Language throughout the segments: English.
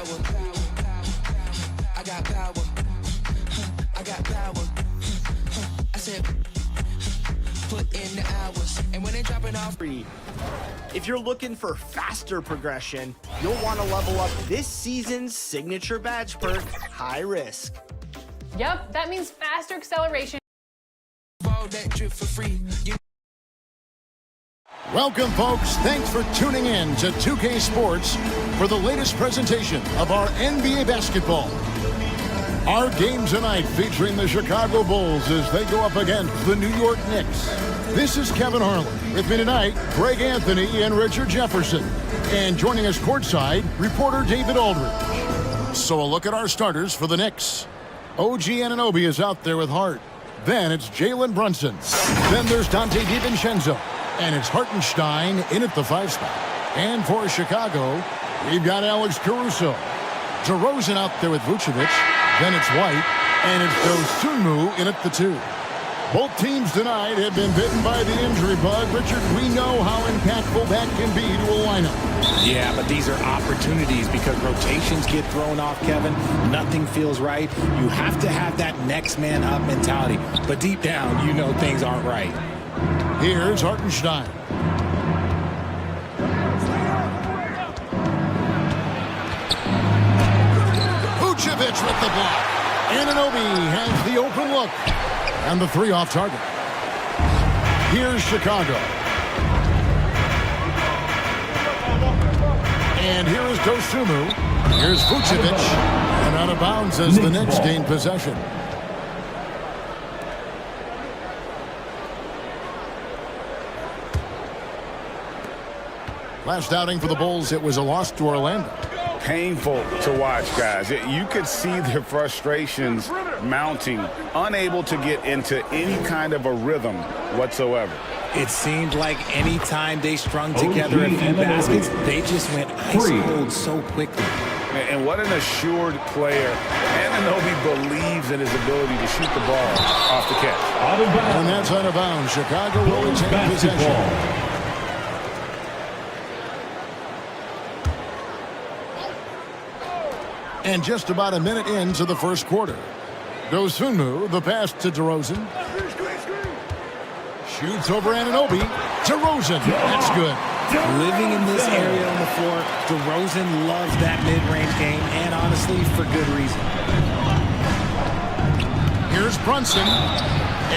I got power. I got power. I said, put in the hours. And when they dropping off. If you're looking for faster progression, you'll want to level up this season's signature badge perk, High Risk. Yep, that means faster acceleration. All that drip for free. Welcome, folks. Thanks for tuning in to 2K Sports for the latest presentation of our NBA basketball. Our game tonight featuring the Chicago Bulls as they go up against the New York Knicks. This is Kevin Harlan. With me tonight, Greg Anthony and Richard Jefferson. And joining us courtside, reporter David Aldridge. So a look at our starters for the Knicks. OG Anunoby is out there with Hart. Then it's Jalen Brunson. Then there's Dante DiVincenzo. And it's Hartenstein in at the 5 spot. And for Chicago, we've got Alex Caruso. DeRozan out there with Vucevic. Then it's White. And it's Dosunmu in at the 2. Both teams tonight have been bitten by the injury bug. Richard, we know how impactful that can be to a lineup. Yeah, but these are opportunities because rotations get thrown off, Kevin. Nothing feels right. You have to have that next man up mentality. But deep down, you know things aren't right. Here's Hartenstein. Vucevic with the block. Anunoby has the open look. And the 3 off target. Here's Chicago. And here is Dosunmu. Here's Vucevic. And out of bounds as the Knicks gain possession. Last outing for the Bulls, it was a loss to Orlando. Painful to watch, guys. You could see their frustrations mounting, unable to get into any kind of a rhythm whatsoever. It seemed like any time they strung together a few baskets, they just went ice cold so quickly. And what an assured player. Anunoby believes in his ability to shoot the ball off the catch. And that's out of bounds. Chicago will retain possession. And just about a minute into the first quarter. Dosunmu, the pass to DeRozan. Shoots over Anunoby. DeRozan, that's good. Living in this area on the floor, DeRozan loves that mid-range game, and honestly, for good reason. Here's Brunson,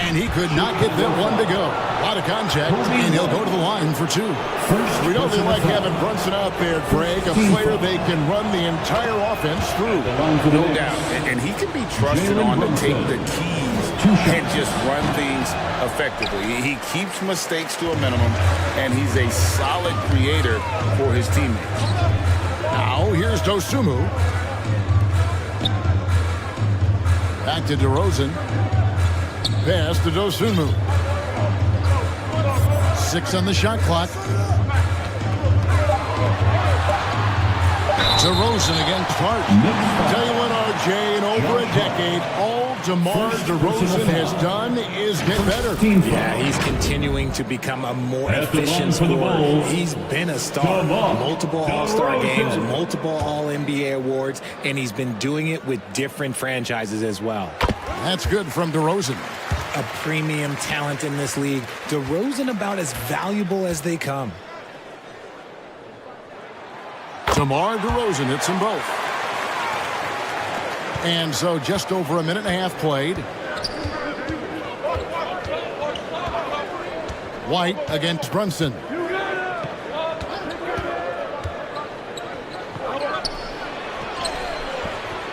and he could not get that one to go. A lot of contact, and he'll go to the line for 2. We know they like having Brunson out there, Greg, a player they can run the entire offense through. No doubt. And he can be trusted on to take the keys and just run things effectively. He keeps mistakes to a minimum, and he's a solid creator for his teammates. Now, here's Dosunmu. Back to DeRozan. Pass to Dosunmu. 6 on the shot clock. DeRozan against Hart. Tell you what, RJ, in over a decade, all DeMar DeRozan has done is get better. Yeah, he's continuing to become a more efficient scorer. He's been a star. Multiple All-Star games, multiple All-NBA awards, and he's been doing it with different franchises as well. That's good from DeRozan. A premium talent in this league. DeRozan about as valuable as they come. DeMar DeRozan hits them both. And so just over a minute and a half played. White against Brunson.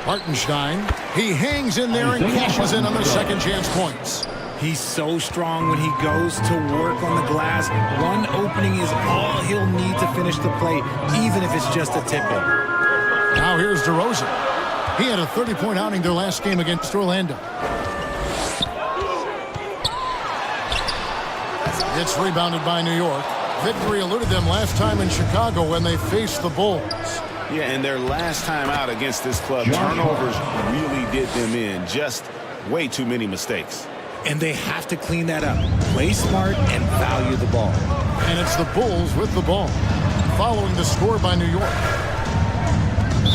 Hartenstein. He hangs in there and cashes in on the second chance points. He's so strong when he goes to work on the glass. One opening is all he'll need to finish the play, even if it's just a tip-in. Now here's DeRozan. He had a 30-point outing their last game against Orlando. It's rebounded by New York. Victory eluded them last time in Chicago when they faced the Bulls. Yeah, and their last time out against this club, turnovers really did them in. Just way too many mistakes. And they have to clean that up. Play smart and value the ball. And it's the Bulls with the ball, following the score by New York.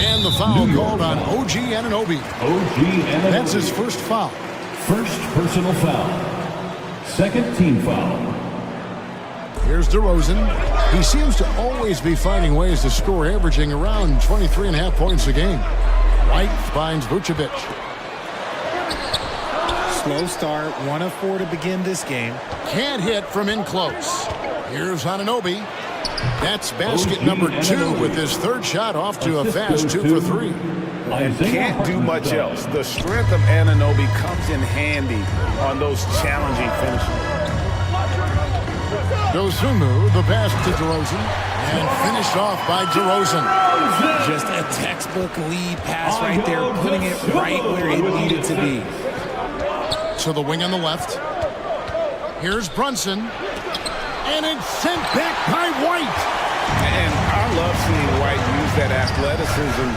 And And the foul called on OG Anunoby. That's his first foul. First personal foul. Second team foul. Here's DeRozan. He seems to always be finding ways to score, averaging around 23.5 points a game. White finds Vucevic. Slow start, 1 of 4 to begin this game. Can't hit from in close. Here's Anunoby. That's basket number 2 with his third shot off to a fast 2 for 3. And can't do much else. The strength of Anunoby comes in handy on those challenging finishes. Dosunmu, the pass to DeRozan, and finished off by DeRozan. Just a textbook lead pass right there, putting it right where it needed to be. To the wing on the left. Here's Brunson. And it's sent back by White. And I love seeing White use that athleticism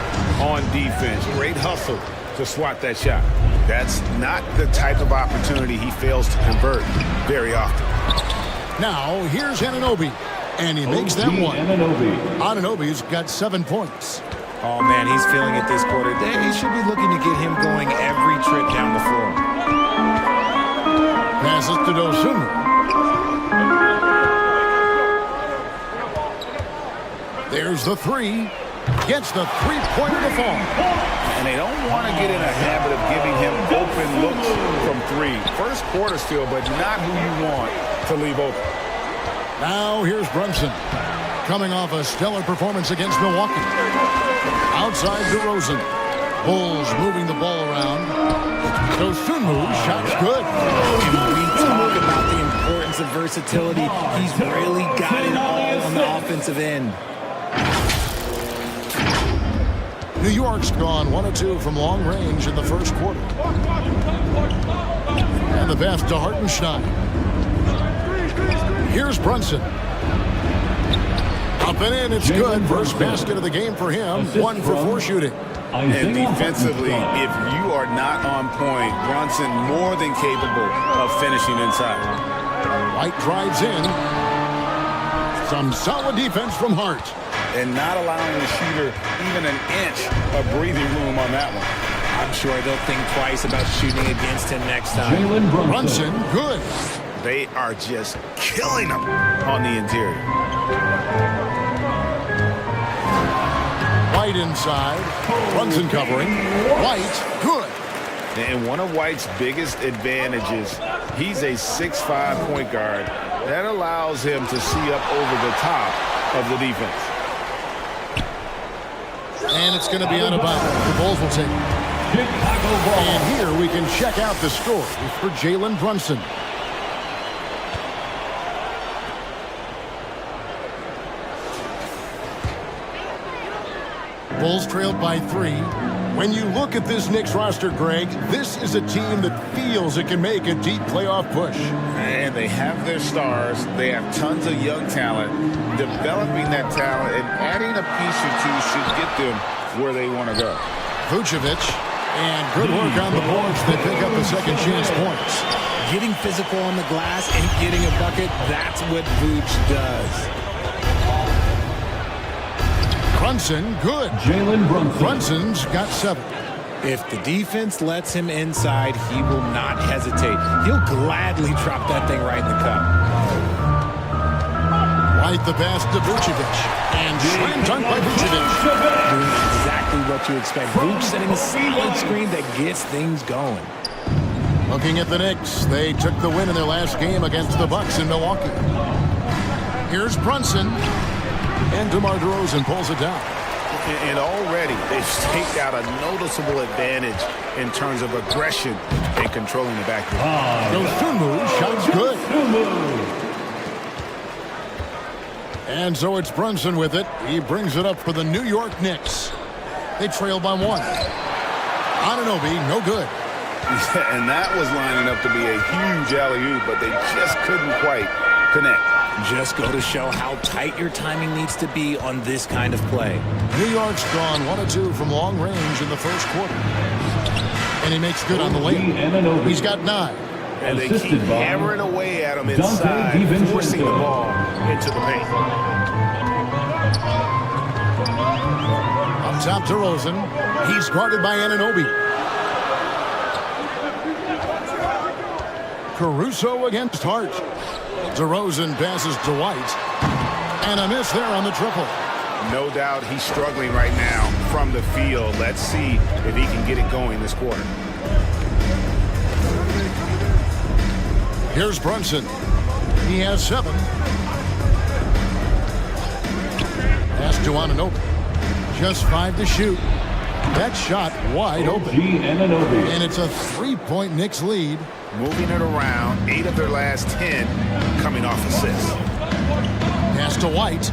on defense. Great hustle to swat that shot. That's not the type of opportunity he fails to convert very often. Now, here's Anunoby. And he makes that one. Anunoby's got 7 points. Oh, man, he's feeling it this quarter. They should be looking to get him going every trip down the floor. Passes to Dosunmu. There's the 3. Gets the three-pointer to fall. And they don't want to get in a habit of giving him open looks from 3. First quarter still, but not who you want to leave open. Now here's Brunson. Coming off a stellar performance against Milwaukee. Outside DeRozan. Bulls moving the ball around. Dosunmu, shot's good. And we talk about the importance of versatility. He's really got it all on the offensive end. New York's gone 1 of 2 from long range in the first quarter. And the pass to Hartenstein. Here's Brunson. Up and in, it's good. First basket of the game for him. 1 for 4 shooting. And defensively, if you are not on point, Brunson more than capable of finishing inside. White drives in. Some solid defense from Hart. And not allowing the shooter even an inch of breathing room on that one. I'm sure they'll think twice about shooting against him next time. Brunson, good. They are just killing him on the interior. White inside. Brunson covering. White, good. And one of White's biggest advantages, he's a 6'5" point guard. That allows him to see up over the top of the defense. And it's going to be out of bounds. The Bulls will take it. And here we can check out the score for Jalen Brunson. Bulls trailed by 3. When you look at this Knicks roster, Greg, this is a team that feels it can make a deep playoff push. And they have their stars. They have tons of young talent. Developing that talent and adding a piece or 2 should get them where they want to go. Vucevic, and good work on the boards. They pick up the second chance points. Getting physical on the glass and getting a bucket, that's what Vooch does. Brunson, good. Jalen Brunson. Brunson's got 7. If the defense lets him inside, he will not hesitate. He'll gladly drop that thing right in the cup. White the pass to Vucevic. And slam dunk by Vucevic. Doing exactly what you expect. Vooch setting a solid screen that gets things going. Looking at the Knicks, they took the win in their last game against the Bucks in Milwaukee. Here's Brunson. And DeMar DeRozan pulls it down. And already they've staked out a noticeable advantage in terms of aggression and controlling the backcourt. Dosunmu, shot's good. And so it's Brunson with it. He brings it up for the New York Knicks. They trail by 1. Anunoby, no good. Yeah, and that was lining up to be a huge alley-oop, but they just couldn't quite connect. Just go to show how tight your timing needs to be on this kind of play. New York's gone 1 of 2 from long range in the first quarter. And he makes good on the layup. He's got 9. And they keep hammering away at him inside, forcing the ball into the paint. top DeRozan. He's guarded by Anunoby. Caruso against Hart. DeRozan passes to White. And a miss there on the triple. No doubt he's struggling right now from the field. Let's see if he can get it going this quarter. Here's Brunson. He has 7. Pass to Anunoby. Just 5 to shoot. That shot wide open. And it's a 3-point Knicks lead. Moving it around, 8 of their last 10 coming off assists. Pass to White.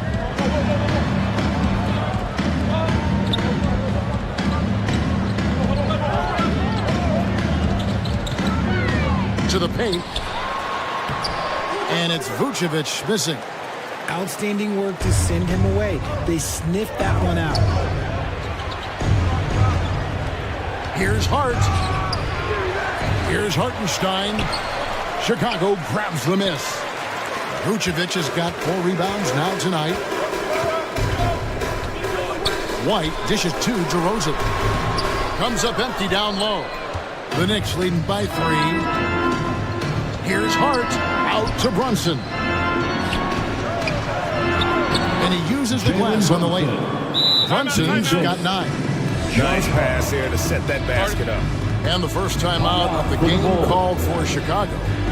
To the paint. And it's Vucevic missing. Outstanding work to send him away. They sniffed that one out. Here's Hart. Here's Hartenstein. Chicago grabs the miss. Vucevic has got 4 rebounds now tonight. White dishes to DeRozan. Comes up empty down low. The Knicks leading by 3. Here's Hart. Out to Brunson. And he uses the glass on the lane. Brunson's got 9. Nice pass there to set that basket up. And the first time out of the game called for Chicago.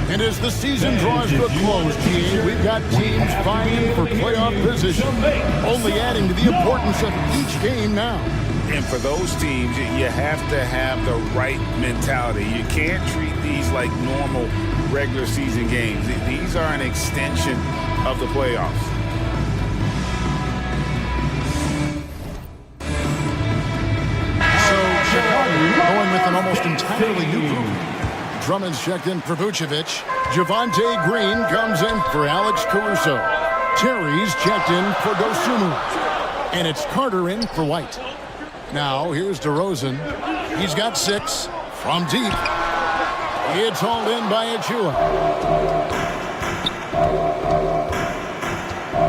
And as the season draws to a close, GA, we've got teams vying for playoff position, only adding to the importance of each game now. And for those teams, you have to have the right mentality. You can't treat these like normal regular season games. These are an extension of the playoffs. Going with an almost entirely new group. Drummond's checked in for Vucevic. Javonte Green comes in for Alex Caruso. Terry's checked in for Dosunmu. And it's Carter in for White. Now here's DeRozan. He's got 6 from deep. It's hauled in by Achua.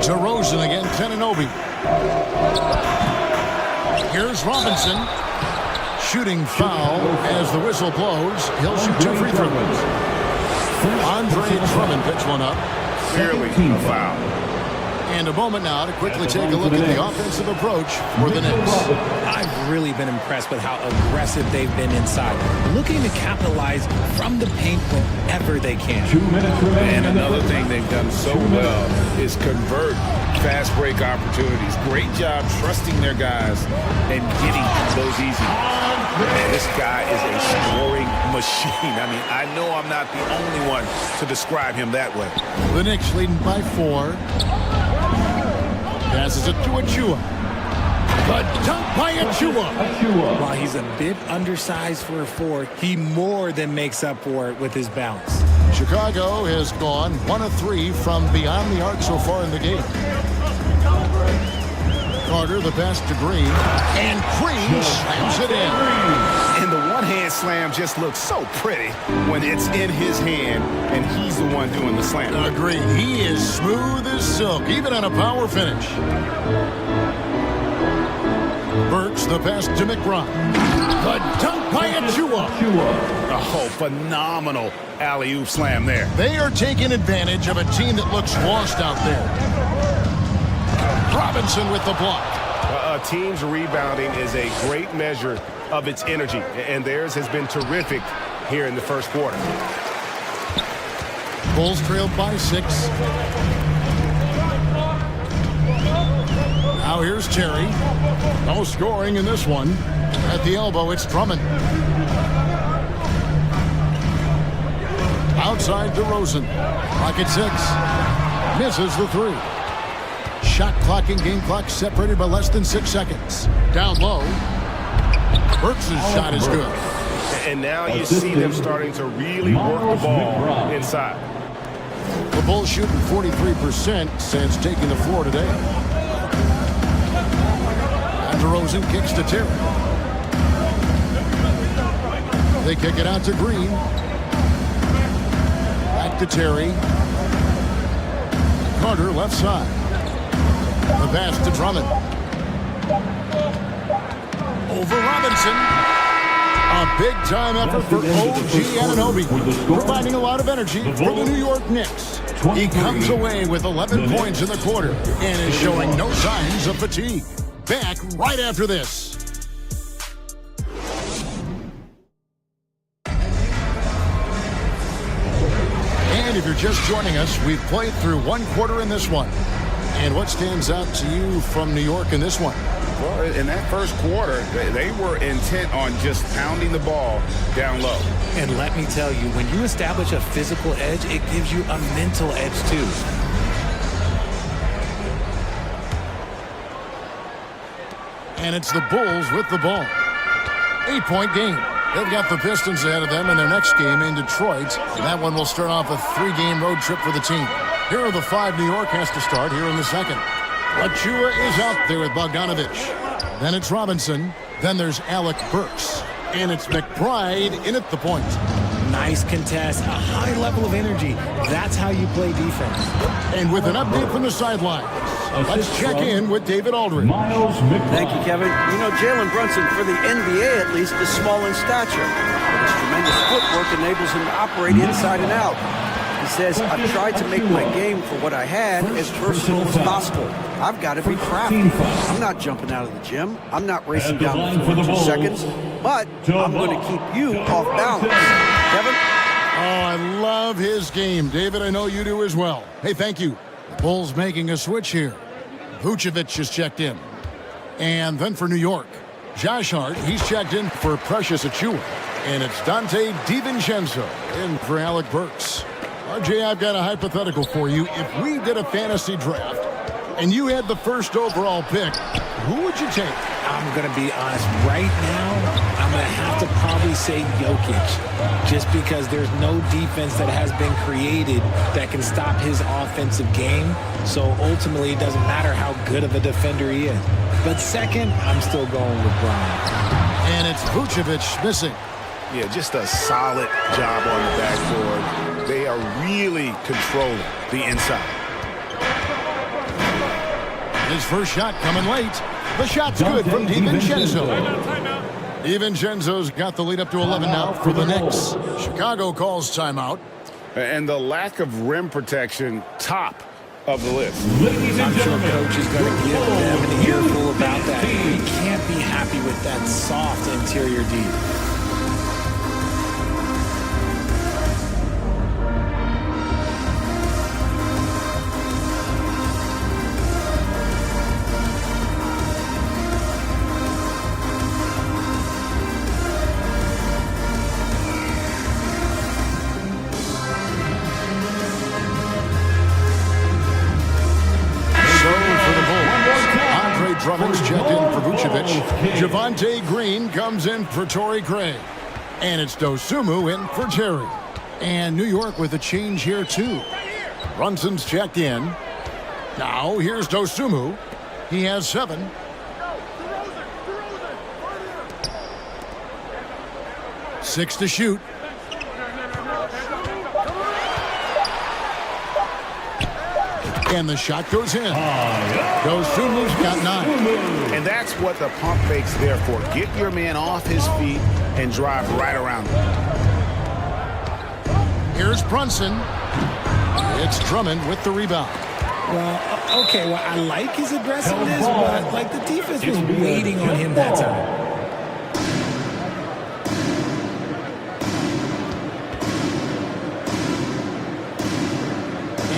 DeRozan against Anunoby. Here's Robinson. Shooting foul as the whistle blows. He'll shoot 2 free throws. Andre Drummond picks one up. Clearly a foul. And a moment now to quickly take a look at the offensive approach for the Knicks. I've really been impressed with how aggressive they've been inside, looking to capitalize from the paint whenever they can. 2 minutes remaining. And another thing they've done so well is convert fast break opportunities. Great job trusting their guys and getting those easy. Man, this guy is a scoring machine. I mean, I know I'm not the only one to describe him that way. The Knicks leading by 4. Passes it to Achua. The dunk by Achua. While he's a bit undersized for a 4, he more than makes up for it with his bounce. Chicago has gone 1 of 3 from beyond the arc so far in the game. Carter, the pass to Green. And Green slams it in. And the one-hand slam just looks so pretty when it's in his hand and he's the one doing the slam. Agreed. He is smooth as silk, even on a power finish. Burks, the pass to McBride. The dunk by Achua. Oh, phenomenal alley-oop slam there. They are taking advantage of a team that looks lost out there. Robinson with the block. A team's rebounding is a great measure of its energy, and theirs has been terrific here in the first quarter. Bulls trailed by 6. Now here's Terry. No scoring in this one. At the elbow, it's Drummond. Outside DeRozan. Rocket 6. Misses the 3. Shot clock and game clock separated by less than 6 seconds. Down low. Burks' shot is good. And now you see them starting to really work the ball inside. The Bulls shooting 43% since taking the floor today. And DeRozan kicks to Terry. They kick it out to Green. Back to Terry. Carter left side. The pass to Drummond. Robinson. A big-time effort for OG Anunoby, providing a lot of energy for the New York Knicks. He comes away with 11 points in the quarter and is showing no signs of fatigue. Back right after this. And if you're just joining us, we've played through one quarter in this one. And what stands out to you from New York in this one? Well, in that first quarter, they were intent on just pounding the ball down low. And let me tell you, when you establish a physical edge, it gives you a mental edge too. And it's the Bulls with the ball. 8-point game. They've got the Pistons ahead of them in their next game in Detroit. And that one will start off a 3-game road trip for the team. Here are the 5 New York has to start here in the second. Achua is out there with Bogdanovich. Then it's Robinson. Then there's Alec Burks. And it's McBride in at the point. Nice contest, a high level of energy. That's how you play defense. And with an update from the sideline, let's check in with David Aldridge. Thank you, Kevin. You know, Jalen Brunson, for the NBA at least, is small in stature. But his tremendous footwork enables him to operate inside and out. He says, I've tried to make my game for what I had as versatile as possible. I've got to be crafty. I'm not jumping out of the gym. I'm not racing down the floor in 2 seconds. But I'm going to keep you off balance. Kevin? Oh, I love his game. David, I know you do as well. Hey, thank you. The Bulls making a switch here. Vucevic is checked in. And then for New York, Josh Hart, he's checked in for Precious Achua. And it's Dante DiVincenzo in for Alec Burks. RJ, I've got a hypothetical for you. If we did a fantasy draft and you had the first overall pick, who would you take? I'm going to be honest. Right now, I'm going to have to probably say Jokic. Just because there's no defense that has been created that can stop his offensive game. So ultimately, it doesn't matter how good of a defender he is. But second, I'm still going with Bron. And it's Vucevic missing. Yeah, just a solid job on the backboard. They are really controlling the inside. His first shot coming late. The shot's good from DiVincenzo. DiVincenzo's got the lead up to 11 now for the Knicks. Chicago calls timeout. And the lack of rim protection, top of the list. I'm sure coach is going to give them an earful about that. You can't be happy with that soft interior D. Drummond's checked in for Vucevic. Javonte Green comes in for Torrey Craig. And it's Dosunmu in for Terry. And New York with a change here, too. Brunson's checked in. Now, here's Dosunmu. He has 7. Six to shoot. And the shot goes in. Dosunmu's got 9. And that's what the pump fake's there for. Get your man off his feet and drive right around him. Here's Brunson. It's Drummond with the rebound. Well, okay, well, I like his aggressiveness, but like the defense was waiting on him that time.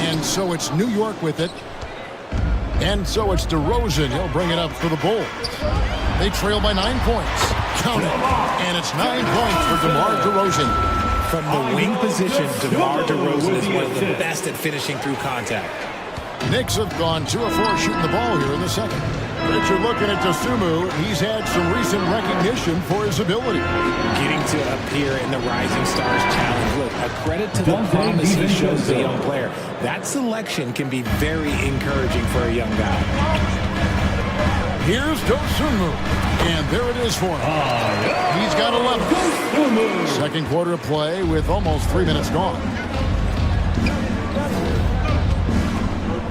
And so it's New York with it. And so it's DeRozan. He'll bring it up for the Bulls. They trail by 9 points. Count it. And it's 9 points for DeMar DeRozan. From the wing position, DeMar DeRozan is one of the best at finishing through contact. Knicks have gone 2 of 4 shooting the ball here in the second. But you're looking at Dosunmu. He's had some recent recognition for his ability. Getting to appear in the Rising Stars Challenge. Look, a credit to the promise he shows the young player. That selection can be very encouraging for a young guy. Here's Dosunmu. And there it is for him. He's got 11. Second quarter of play with almost 3 minutes gone.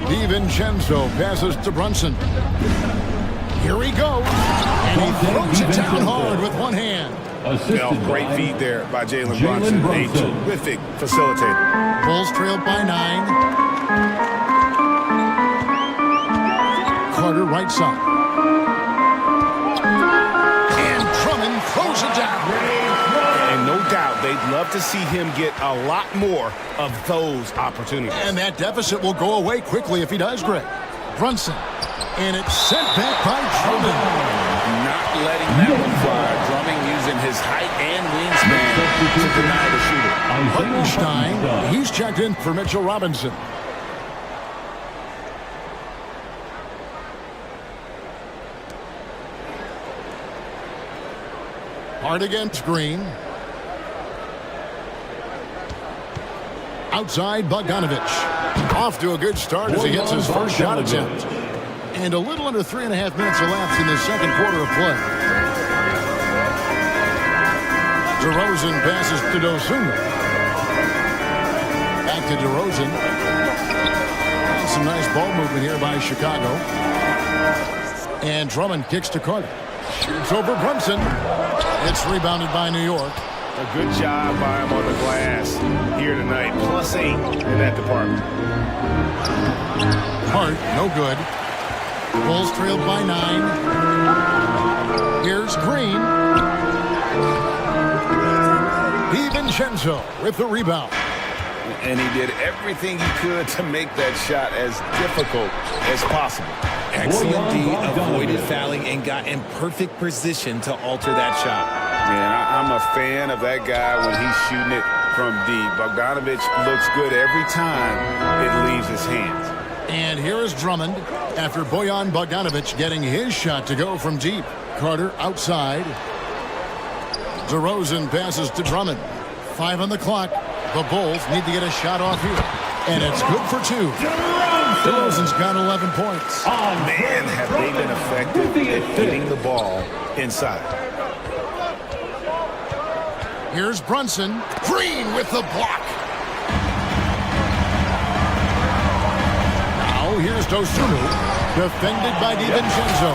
DiVincenzo passes to Brunson. Here he goes. And he throws it down hard with Great feed there by Jalen Brunson. A terrific facilitator. Bulls trailed by 9. Carter right side. And Drummond throws it down. And no doubt they'd love to see him get a lot more of those opportunities. And that deficit will go away quickly if he does, Greg. Brunson. And it's sent back by Drummond. Not letting that one fly. Drumming using his height and wingspan to deny the shooter. Hartenstein, he's checked in for Mitchell Robinson. Hard against Green. Outside Bogdanovich. Off to a good start as he gets his first shot attempt. And a little under 3.5 minutes elapsed in the second quarter of play. DeRozan passes to Dosunmu. Back to DeRozan. Some nice ball movement here by Chicago. And Drummond kicks to Carter. Shoots over Brunson. It's rebounded by New York. A good job by him on the glass here tonight. +8 in that department. Hart, no good. Bulls trailed by 9. Here's Green. DiVincenzo with the rebound. And he did everything he could to make that shot as difficult as possible. Excellent D, avoided fouling and got in perfect position to alter that shot. Yeah, I'm a fan of that guy when he's shooting it from deep. Bogdanovich looks good every time it leaves his hands. And here is Drummond after Bojan Bogdanovich getting his shot to go from deep. Carter outside. DeRozan passes to Drummond. 5 on the clock. The Bulls need to get a shot off here. And it's good for 2. DeRozan's got 11 points. Oh, man, have they been effective at getting the ball inside. Here's Brunson. Green with the block. Now here's Dosunmu. Defended by DiVincenzo.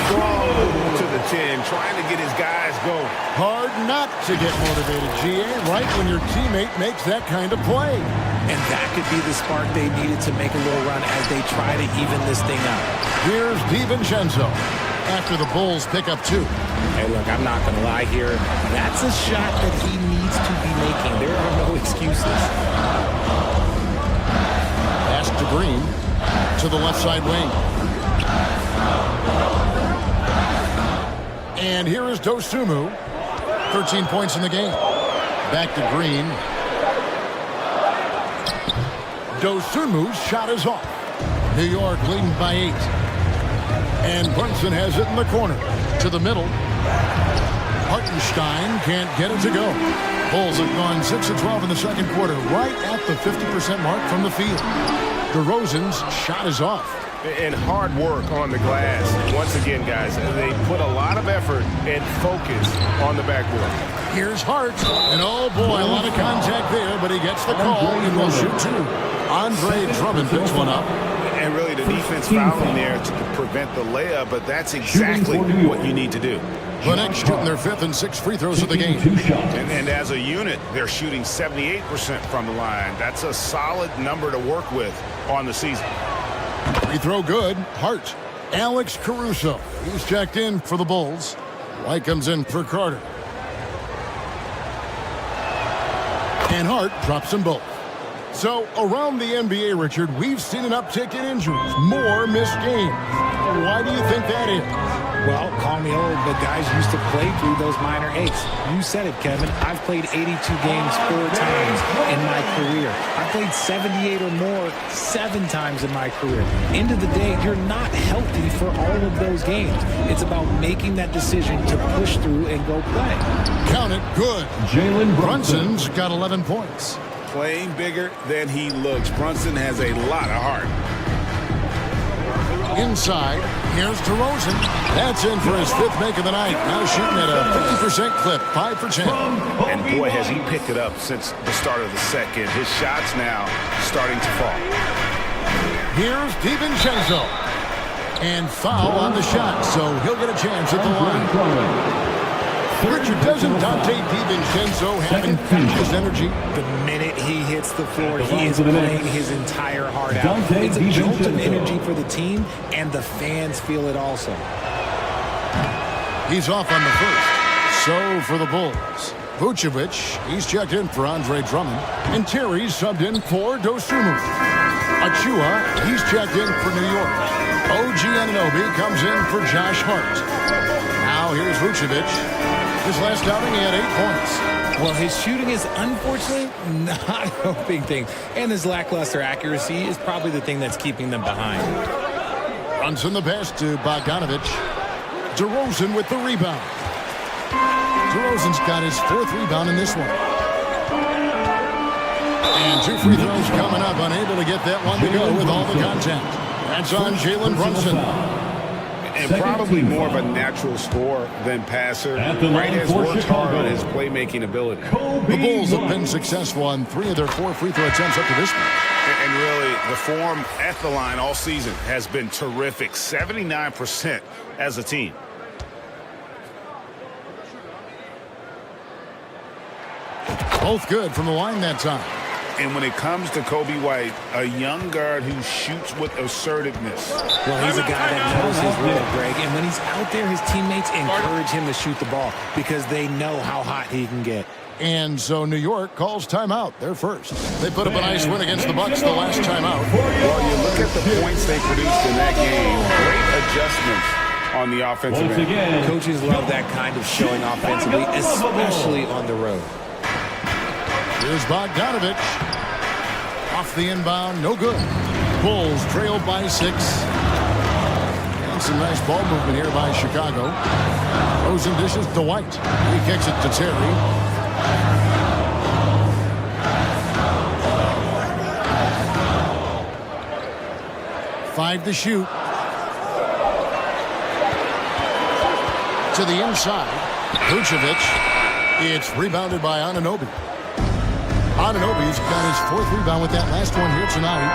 Strong to the 10, trying to get his guys going. Hard not to get motivated, GA, right when your teammate makes that kind of play. And that could be the spark they needed to make a little run as they try to even this thing out. Here's DiVincenzo after the Bulls pick up 2. Hey, look, I'm not going to lie here. That's a shot that he needs to be making. There are no excuses. Pass to Green to the left side wing. And here is Dosunmu. 13 points in the game. Back to Green. Dosunmu's shot is off. New York leading by 8. And Brunson has it in the corner. To the middle. Hartenstein can't get it to go. Bulls have gone 6 of 12 in the second quarter, right at the 50% mark from the field. DeRozan's shot is off. And hard work on the glass. Once again, guys, they put a lot of effort and focus on the backboard. Here's Hart. And oh boy, a lot of contact there, but he gets the call and will shoot 2. Andre Drummond picks one up. And really the defense fouling there to prevent the layup, but that's exactly what you need to do. The KNICKS shooting their 5th and 6th free throws of the game. And as a unit, they're shooting 78% from the line. That's a solid number to work with on the season. Free throw good. Hart. Alex Caruso. He's checked in for the Bulls. White comes in for Carter. And Hart drops them both. So around the NBA, Richard, we've seen an uptick in injuries. More missed games. Why do you think that is? Well, call me old, but guys used to play through those minor aches. You said it, Kevin. I've played 82 games 4 times in my career. I played 78 or more 7 times in my career. End of the day, you're not healthy for all of those games. It's about making that decision to push through and go play. Count it good. Jalen Brunson's got 11 points. Playing bigger than he looks. Brunson has a lot of heart. Inside, here's DeRozan. That's in for his 5th make of the night. Now shooting at a 50% clip, 5 for 10. And boy, has he picked it up since the start of the second. His shots now starting to fall. Here's DiVincenzo. And foul on the shot, so he'll get a chance at the line. Richard, doesn't Dante DiVincenzo have infectious energy? The minute he hits the floor, he is playing his entire heart out. It's a jolt of energy for the team, and the fans feel it also. He's off on the first. So for the Bulls, Vucevic, he's checked in for Andre Drummond, and Terry's subbed in for Dosunmu. Achua, he's checked in for New York. OG Anunoby comes in for Josh Hart. Now here's Vucevic. His last outing, he had 8 points. Well, his shooting is unfortunately not helping things, and his lackluster accuracy is probably the thing that's keeping them behind. Brunson the pass to Bogdanovic. DeRozan with the rebound. DeRozan's got his 4th rebound in this one. And 2 free throws coming up, unable to get that one to go with all the contact. That's on Jalen Brunson. And probably more of a natural scorer than passer. Wright has worked hard on his playmaking ability. The Bulls have been successful on 3 of their 4 free throw attempts up to this point. And really, the form at the line all season has been terrific. 79% as a team. Both good from the line that time. And when it comes to Kobe White, a young guard who shoots with assertiveness. Well, he's a guy that knows his role, Greg. And when he's out there, his teammates encourage him to shoot the ball because they know how hot he can get. And so New York calls timeout. They're first. They put up a nice win against the Bucks the last timeout. Well, you look at the points they produced in that game. Great adjustments on the offensive end. Coaches love that kind of showing offensively, especially on the road. Here's Bogdanovic. Off the inbound, no good. Bulls trailed by 6. And some nice ball movement here by Chicago. Rosen dishes to White. He kicks it to Terry. Five to shoot. To the inside. Vucevic. It's rebounded by Anunoby. Anunoby's got his 4th rebound with that last one here tonight.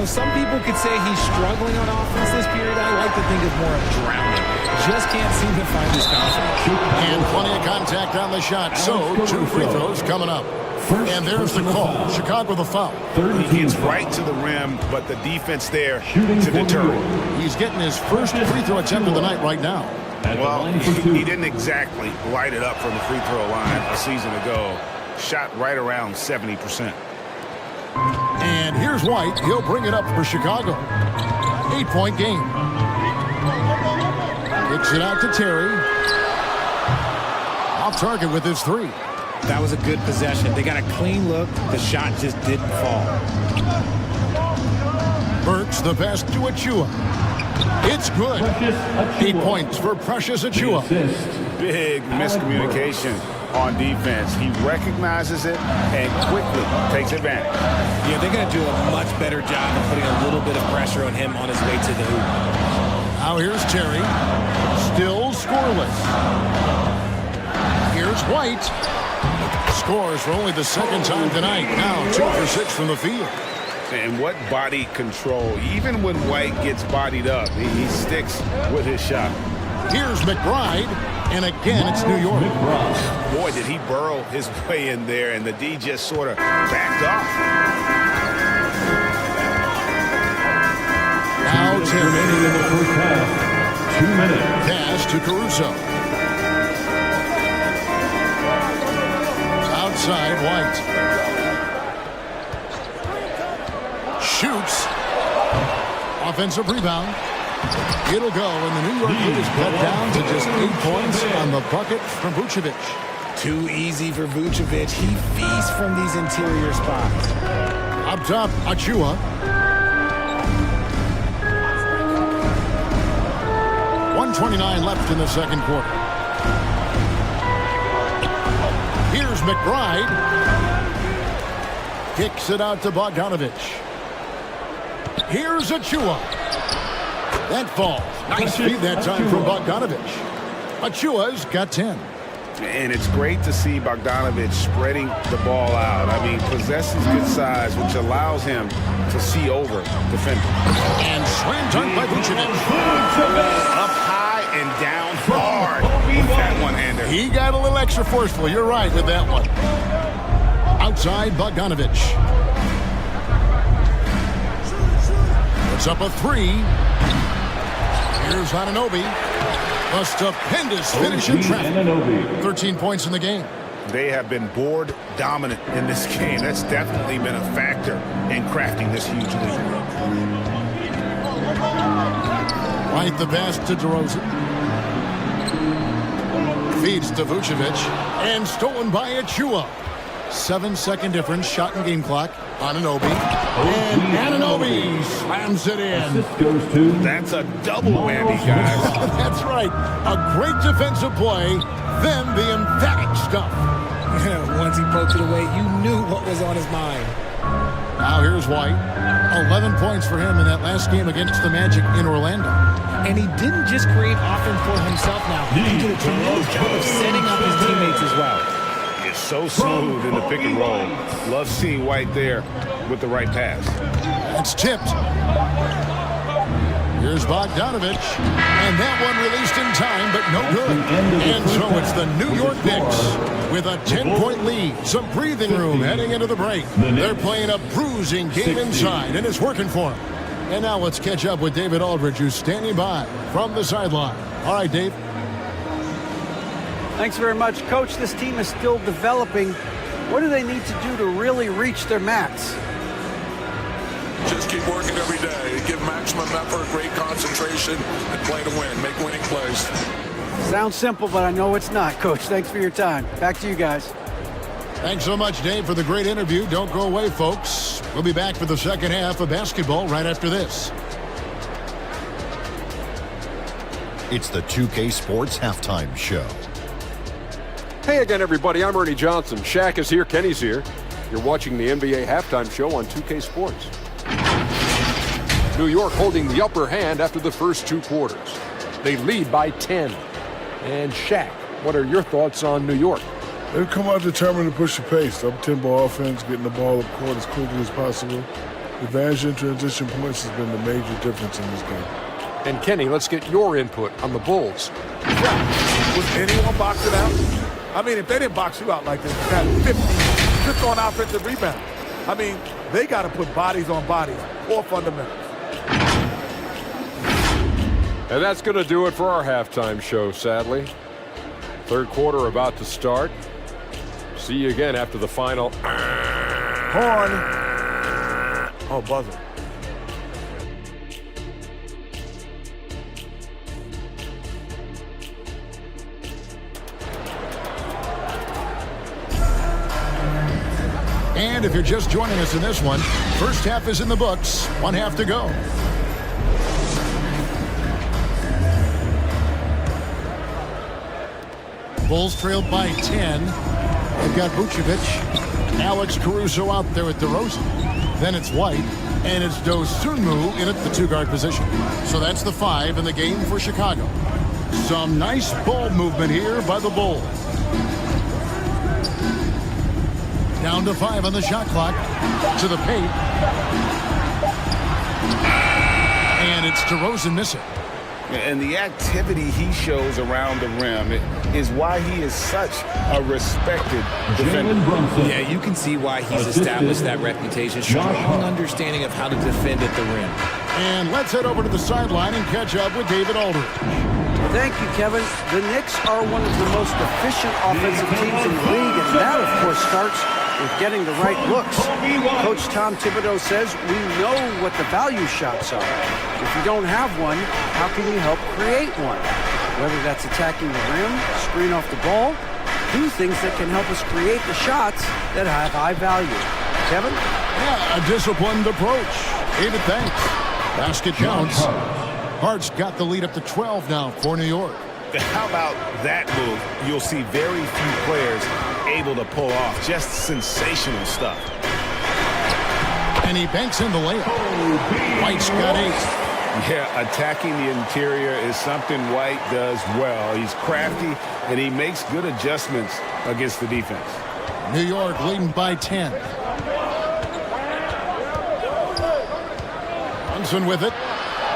Some people could say he's struggling on offense this period. I like to think it's more of drowning. Just can't seem to find his confidence. And plenty of contact on the shot. So 2 free throws coming up. And there's the call. Chicago the foul. He gets right to the rim, but the defense there to deter him. He's getting his first free throw attempt of the night right now. Well, he didn't exactly light it up from the free throw line a season ago. Shot right around 70%. And here's White. He'll bring it up for Chicago. 8-point game. Kicks it out to Terry. Off target with his 3. That was a good possession. They got a clean look. The shot just didn't fall. Burks the pass to Achua. It's good. 8 points for Precious Achua. Big miscommunication on defense. He recognizes it and quickly takes advantage. Yeah, they're going to do a much better job of putting a little bit of pressure on him on his way to the hoop. Now here's Terry. Still scoreless. Here's White. Scores for only the 2nd time tonight. Now 2 for 6 from the field. And what body control. Even when White gets bodied up, he sticks with his shot. Here's McBride. And again, it's New York. Boy, did he burrow his way in there, and the D just sort of backed off. Now Terry. Remaining in the first half. 2 minutes. Pass to Caruso. Outside, White. Shoots. Offensive rebound. It'll go, and the New York lead is cut down to just 8 points on the bucket from Vucevic. Too easy for Vucevic. He feasts from these interior spots. Up top, Achua. 1:29 left in the 2nd quarter. Here's McBride. Kicks it out to Bogdanovic. Here's Achua. That falls. Nice feed that time from Bogdanovic. Achua's got 10. And it's great to see Bogdanovic spreading the ball out. I mean, possesses good size, which allows him to see over defenders. And slam dunk by Vucevic. Up high and down hard with that one-hander. He got a little extra forceful. You're right with that one. Outside, Bogdanovich. Puts up a three. Here's Anunoby. A stupendous finish in traffic. 13 points in the game. They have been board dominant in this game. That's definitely been a factor in crafting this huge lead. Right the pass to DeRozan. Feeds to Vucevic. And stolen by Achua. 7-second difference. Shot and game clock. Anunoby. And Anunoby slams it in. That's a double whammy, guys. That's right. A great defensive play. Then the emphatic stuff. Once he poked it away, you knew what was on his mind. Now here's White. 11 points for him in that last game against the Magic in Orlando. And he didn't just create offense for himself now. He did a tremendous job of setting up his teammates as well. It's so smooth in the pick and roll. Love seeing White there with the right pass. It's tipped. Here's Bogdanovich. And that one released in time, but no good. And so it's the New York Knicks with a 10-point lead. Some breathing room heading into the break. They're playing a bruising game inside, and it's working for them. And now let's catch up with David Aldridge, who's standing by from the sideline. All right, Dave. Thanks very much, Coach. This team is still developing. What do they need to do to really reach their max? Just keep working every day. Give maximum effort, great concentration, and play to win. Make winning plays. Sounds simple, but I know it's not, Coach. Thanks for your time. Back to you guys. Thanks so much, Dave, for the great interview. Don't go away, folks. We'll be back for the second half of basketball right after this. It's the 2K Sports Halftime Show. Hey again, everybody. I'm Ernie Johnson. Shaq is here. Kenny's here. You're watching the NBA Halftime Show on 2K Sports. New York holding the upper hand after the first two quarters. They lead by 10. And Shaq, what are your thoughts on New York? They've come out determined to push the pace. Up-tempo offense, getting the ball up court as quickly as possible. Advantage in transition points has been the major difference in this game. And Kenny, let's get your input on the Bulls. Was anyone boxing out? I mean, if they didn't box you out like this, you had 50 just on offensive rebound. I mean, they got to put bodies on bodies or fundamentals. And that's going to do it for our halftime show, sadly. Third quarter about to start. See you again after the final. Horn. Oh, buzzer. And if you're just joining us in this one, first half is in the books. One half to go. Bulls trailed by 10. They've got Vucevic, Alex Caruso out there at DeRozan. Then it's White, and it's Dosunmu in at the two-guard position. So that's the 5 in the game for Chicago. Some nice ball movement here by the Bulls. Down to 5 on the shot clock. To the paint. And it's DeRozan missing. And the activity he shows around the rim is why he is such a respected defender. Yeah, you can see why he's established that reputation. Strong understanding of how to defend at the rim. And let's head over to the sideline and catch up with David Aldridge. Thank you, Kevin. The Knicks are one of the most efficient offensive teams in the league, and that, of course, starts with getting the right looks. Coach Tom Thibodeau says we know what the value shots are. If you don't have one, how can you help create one? Whether that's attacking the rim, screen off the ball, do things that can help us create the shots that have high value. Kevin? Yeah, a disciplined approach. David, thanks. Basket counts. Hart's got the lead up to 12 now for New York. How about that move? You'll see very few players able to pull off just sensational stuff. And he banks in the layup. White's got 8. Yeah, attacking the interior is something White does well. He's crafty, and he makes good adjustments against the defense. New York leading by 10. Brunson with it.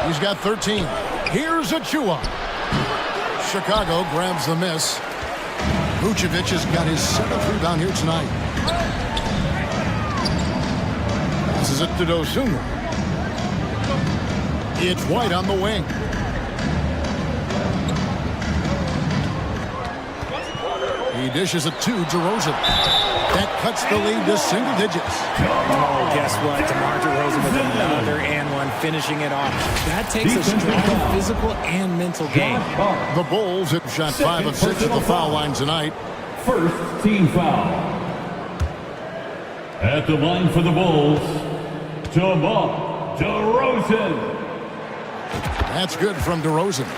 He's got 13. Here's Achua. Chicago grabs the miss. Vucevic has got his 7th rebound here tonight. This is it to Dosunmu. It's White on the wing. He dishes it to DeRozan. That cuts the lead to single digits. Oh, guess what? DeMar DeRozan with another and one, finishing it off. That takes a strong physical and mental game. The Bulls have shot 5 of 6 at the foul line tonight. First team foul. At the line for the Bulls, DeMar DeRozan. That's good from DeRozan.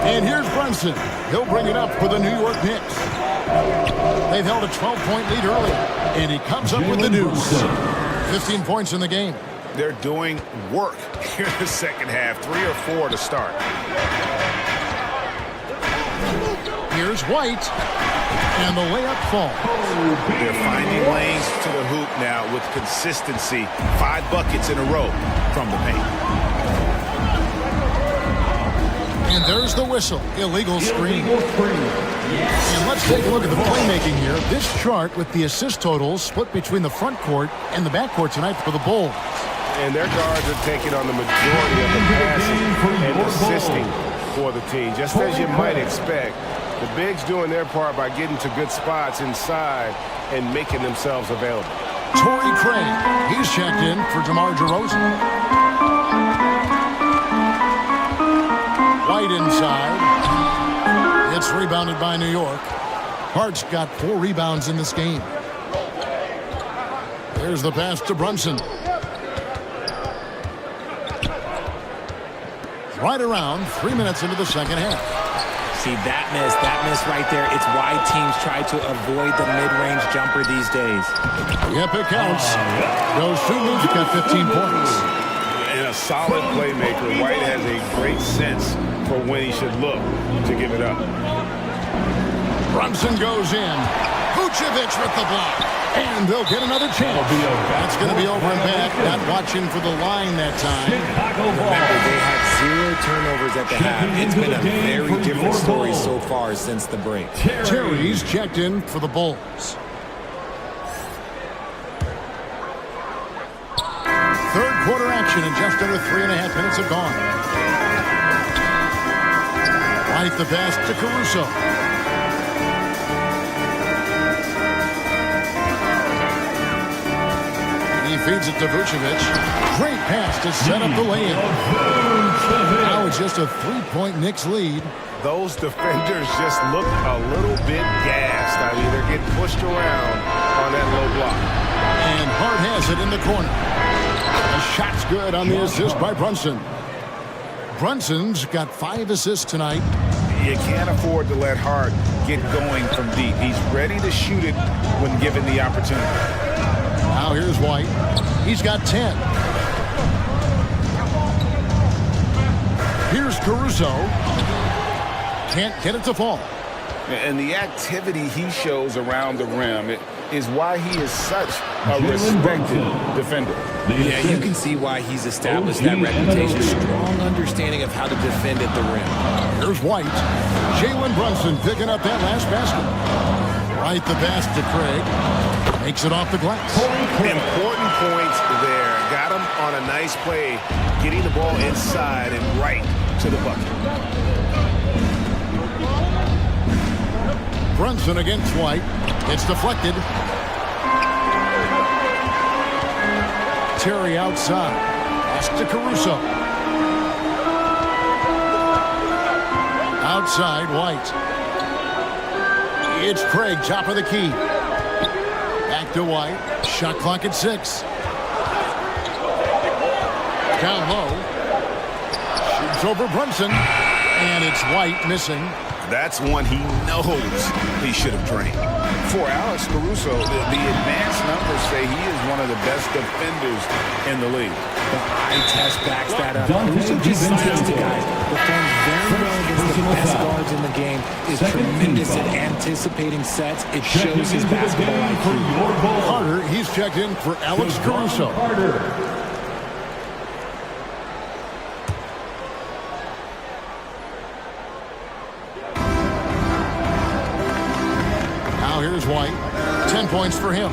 And here's Brunson. He'll bring it up for the New York Knicks. They've held a 12-point lead earlier, and he comes up with the deuce. 15 points in the game. They're doing work here in the second half. 3 or 4 to start. Here's White, and the layup falls. They're finding lanes to the hoop now with consistency. 5 buckets in a row from the paint. And there's the whistle. Illegal screen. And let's take a look at the playmaking here. This chart with the assist totals split between the front court and the back court tonight for the Bulls. And their guards are taking on the majority of the passing and assisting for the team. Just as you might expect, the bigs doing their part by getting to good spots inside and making themselves available. Torrey Craig, he's checked in for DeMar DeRozan. White inside. It's rebounded by New York. Hart's got 4 rebounds in this game. There's the pass to Brunson. Right around 3 minutes into the second half. See, that miss right there. It's why teams try to avoid the mid-range jumper these days. Yep, it counts. Dosunmu's got 15 points. And a solid playmaker. White has a great sense for when he should look to give it up. Brunson goes in. Vucevic with the block. And they'll get another chance. That's going to be over and back. Not watching for the line that time. Remember, they had 0 turnovers at the half. It's been a very different story so far since the break. Terry's checked in for the Bulls. Third quarter action, and just under 3.5 minutes have gone. White the pass to Caruso. He feeds it to Vucevic. Great pass to set up the lay-in. Now it's just a 3-point Knicks lead. Those defenders just look a little bit gassed. I mean, they're getting pushed around on that low block. And Hart has it in the corner. The shot's good on the assist by Brunson. Brunson's got 5 assists tonight. You can't afford to let Hart get going from deep. He's ready to shoot it when given the opportunity. Now here's White. He's got 10. Here's Caruso. Can't get it to fall. And the activity he shows around the rim is why he is such a respected defender. Yeah, you can see why he's established that reputation. Strong understanding of how to defend at the rim. Here's White. Jalen Brunson picking up that last basket. Right the pass to Craig. Makes it off the glass. Important points there. Got him on a nice play, getting the ball inside and right to the bucket. Brunson against White. It's deflected. Terry outside. Pass to Caruso. Outside, White. It's Craig, top of the key. Back to White. Shot clock at 6. Down low. Shoots over Brunson. And it's White missing. That's one he knows he should have drained. For Alex Caruso, the advanced numbers say he is one of the best defenders in the league. The eye test backs that up. Caruso just science to guys. Performs very well against the best guards in the game. Is tremendous at anticipating sets. It shows his basketball IQ. Carter, he's checked in for Alex Caruso. James White. 10 points for him.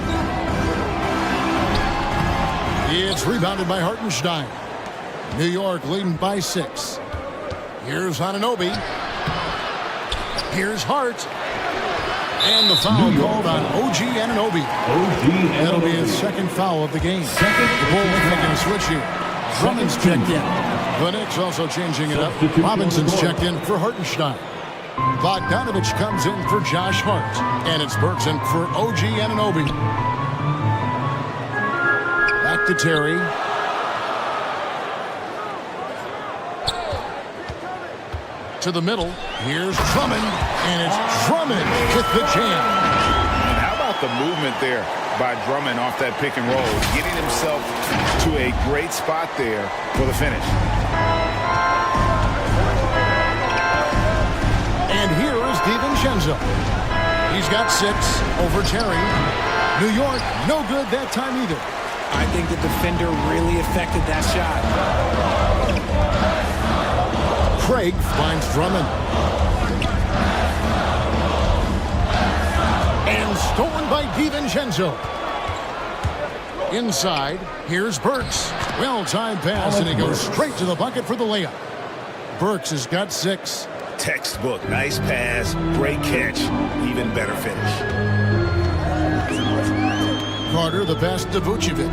It's rebounded by Hartenstein. New York leading by 6. Here's Anunoby. Here's Hart. And the foul called on OG Anunoby. That'll be his second foul of the game. The Bulls making a switch here. Drummond's checked in. The Knicks also changing it up. Robinson's checked in for Hartenstein. Bogdanovich comes in for Josh Hart. And it's Bergson for OG Anunoby. Back to Terry. To the middle. Here's Drummond. And it's Drummond with the jam. And how about the movement there by Drummond off that pick and roll, getting himself to a great spot there for the finish. And here is DiVincenzo. He's got 6 over Terry. New York, no good that time either. I think the defender really affected that shot. Craig finds Drummond. And stolen by DiVincenzo. Inside, here's Burks. Well-timed pass, and he goes straight to the bucket for the layup. Burks has got 6. Textbook, nice pass, great catch, even better finish. Carter, the pass to Vucevic.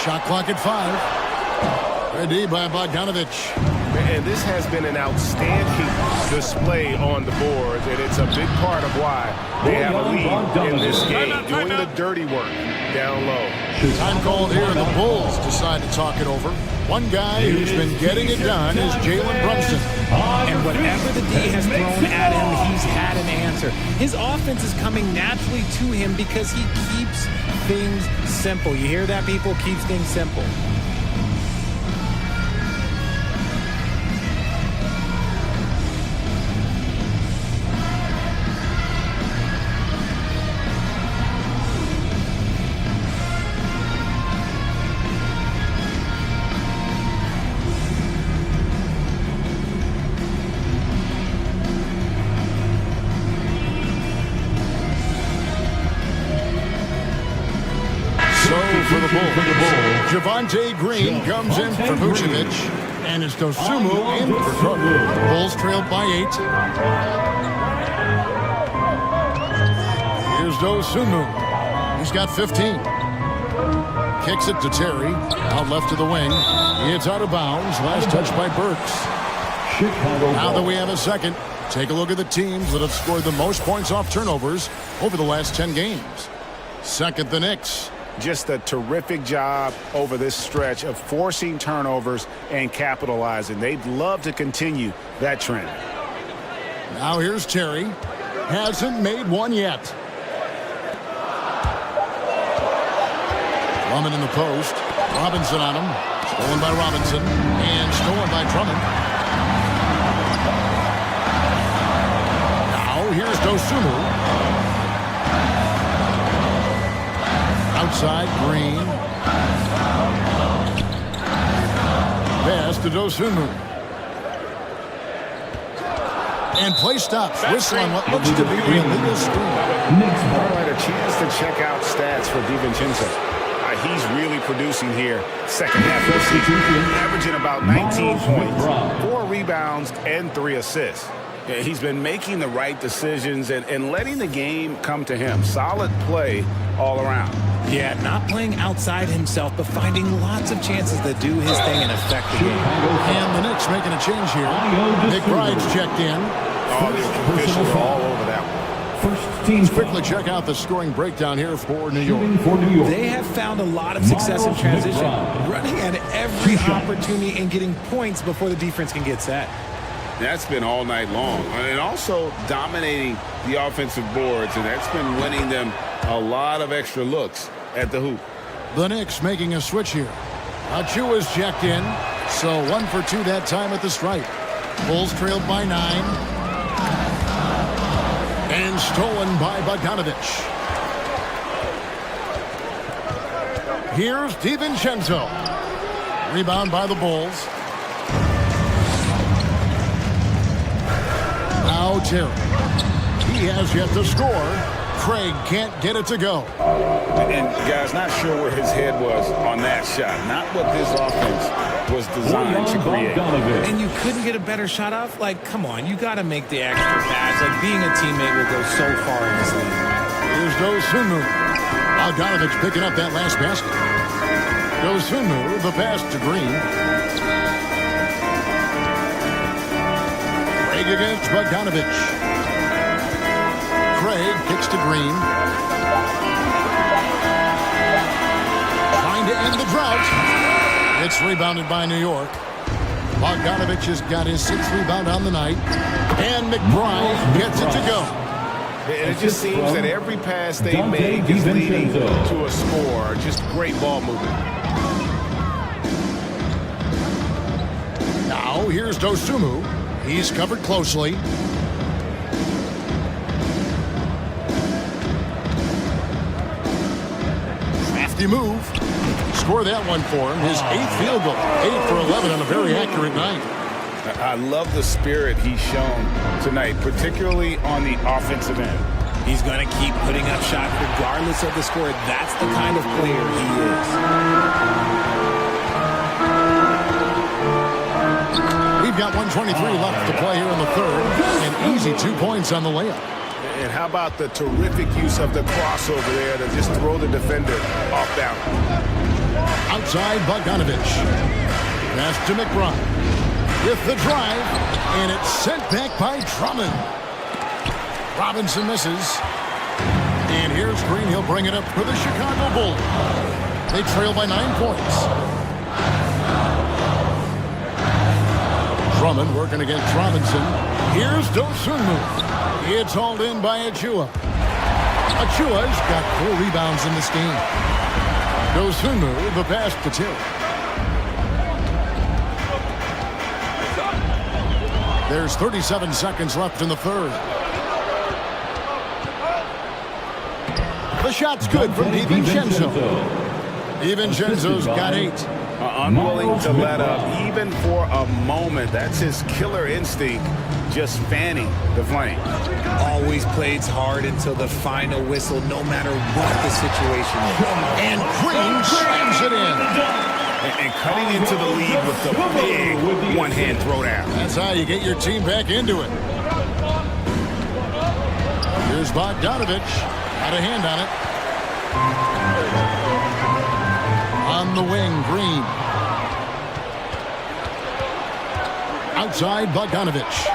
Shot clock at 5. Ready by Bogdanovich. And this has been an outstanding display on the boards, and it's a big part of why they have a lead in this game, doing the dirty work down low. Time called here. The Bulls decide to talk it over. One guy who's been getting it done is Jalen Brunson. And whatever the D has thrown at him, he's had an answer. His offense is coming naturally to him because he keeps things simple. You hear that, people? Keeps things simple. For the Bulls, Javonte Green comes in for Vucevic, and it's Dosunmu in for Carter. Bulls trailed by 8. Here's Dosunmu. He's got 15. Kicks it to Terry. Out left to the wing. It's out of bounds. Last touch by Burks. Now that we have a second, take a look at the teams that have scored the most points off turnovers over the last 10 games. Second, the Knicks. Just a terrific job over this stretch of forcing turnovers and capitalizing. They'd love to continue that trend. Now here's Terry. Hasn't made one yet. Drummond in the post. Robinson on him. Stolen by Robinson. And stolen by Drummond. Now here's Dosunmu. Outside, Green. Pass to Dosunmu. And play stops. Whistle on what looks to be the illegal screen. All right, a chance to check out stats for DiVincenzo. He's really producing here. Second half of the season, averaging about 19 points, 4 rebounds, and 3 assists. He's been making the right decisions and letting the game come to him. Solid play all around. Yeah, not playing outside himself, but finding lots of chances to do his thing and affect the game. And the Knicks making a change here. Nick Bride's checked in. Oh, the officials are all over that one. Let's quickly check out the scoring breakdown here for New York. They have found a lot of success in transition, running at every opportunity and getting points before the defense can get set. That's been all night long. And also dominating the offensive boards, and that's been winning them a lot of extra looks at the hoop. The Knicks making a switch here. Achua's checked in, so 1 for 2 that time at the stripe. Bulls trailed by 9. And stolen by Bogdanovich. Here's DiVincenzo. Rebound by the Bulls. Now Terry. He has yet to score. Craig can't get it to go. And guys, not sure where his head was on that shot. Not what this offense was designed to create. And you couldn't get a better shot off? Like, come on, you got to make the extra pass. Like, being a teammate will go so far in this league. Here's Dosunmu. Bogdanovich picking up that last basket. Dosunmu, the pass to Green. Craig against Bogdanovich. Craig kicks to Green. Trying to end the drought. It's rebounded by New York. Bogdanovich has got his 6th rebound on the night. And McBride gets it to go. And it just seems that every pass they make is leading to a score. Just great ball movement. Now here's Dosunmu. He's covered closely. Crafty move. Score that one for him. His 8th field goal. 8 for 11 on a very accurate night. I love the spirit he's shown tonight, particularly on the offensive end. He's going to keep putting up shots regardless of the score. That's the kind of player he is. We've got 1:23 left to play here in the third. An easy 2 points on the layup. And how about the terrific use of the crossover there to just throw the defender off balance. Outside Bogdanovich. Pass to McBride. With the drive, and it's sent back by Drummond. Robinson misses. And here's Green. He'll bring it up for the Chicago Bulls. They trail by 9 points. Drummond working against Robinson. Here's Dosunmu. It's hauled in by Achua. Achua's got 4 rebounds in this game. Dosunmu, the pass to Terry. There's 37 seconds left in the third. The shot's good from DiVincenzo. DiVincenzo's got 8. Unwilling to let up even for a moment. That's his killer instinct, just fanning the flame. Always plays hard until the final whistle, no matter what the situation is. And Green slams it in. And cutting into the lead with the big one-hand throwdown. That's how you get your team back into it. Here's Bogdanovich. Got a hand on it. On the wing, Green. Outside, Bogdanovich.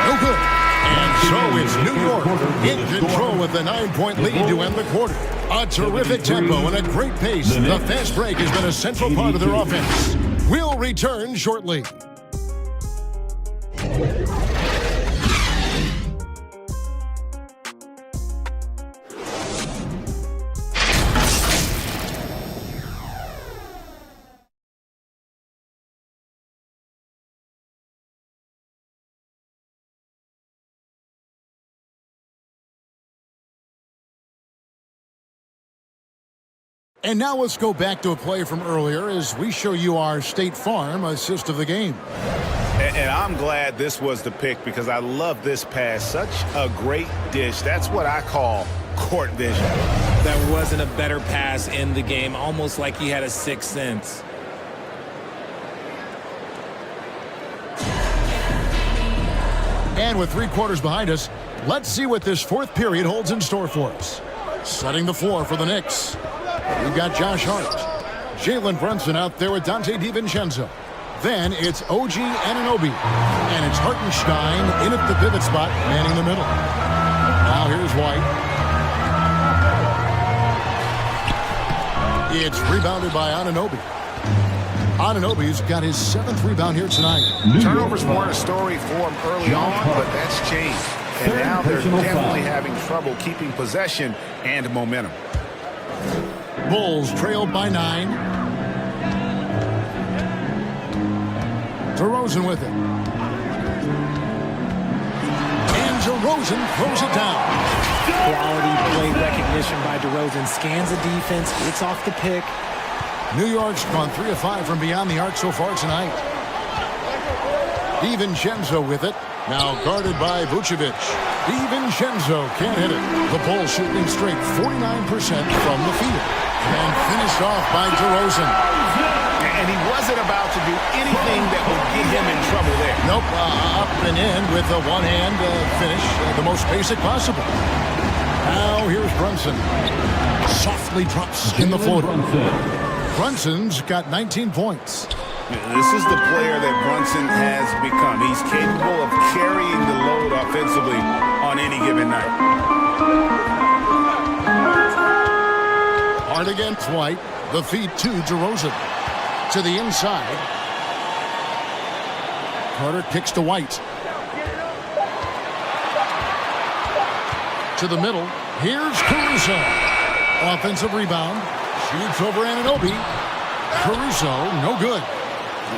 No good. And so it's New York in control with a 9-point lead to end the quarter. A terrific tempo and a great pace. The fast break has been a central part of their offense. We'll return shortly. And now let's go back to a play from earlier as we show you our State Farm assist of the game. And I'm glad this was the pick because I love this pass. Such a great dish. That's what I call court vision. There wasn't a better pass in the game, almost like he had a 6th sense. And with 3 quarters behind us, let's see what this 4th period holds in store for us. Setting the floor for the Knicks. We've got Josh Hart. Jalen Brunson out there with Dante DiVincenzo. Then it's OG Anunoby. And it's Hartenstein in at the pivot spot, manning the middle. Now here's White. It's rebounded by Anunoby. Anunoby's got his 7th rebound here tonight. Turnovers weren't a story for him early on, but that's changed. And now they're definitely having trouble keeping possession and momentum. Bulls trailed by 9. DeRozan with it. And DeRozan throws it down. Quality play recognition position by DeRozan. Scans the defense, gets off the pick. New York's gone 3 of 5 from beyond the arc so far tonight. DiVincenzo with it. Now guarded by Vucevic. DiVincenzo can't hit it. The Bulls shooting straight 49% from the field. And finished off by DeRozan. And he wasn't about to do anything that would get him in trouble there. Nope, up and in with a one-hand finish, the most basic possible. Now here's Brunson. Softly drops in the floater. Brunson's got 19 points. This is the player that Brunson has become. He's capable of carrying the load offensively on any given night. Hard against White. The feed to DeRozan. To the inside. Carter kicks to White. To the middle. Here's Caruso. Offensive rebound. Shoots over Anunoby. Caruso, no good.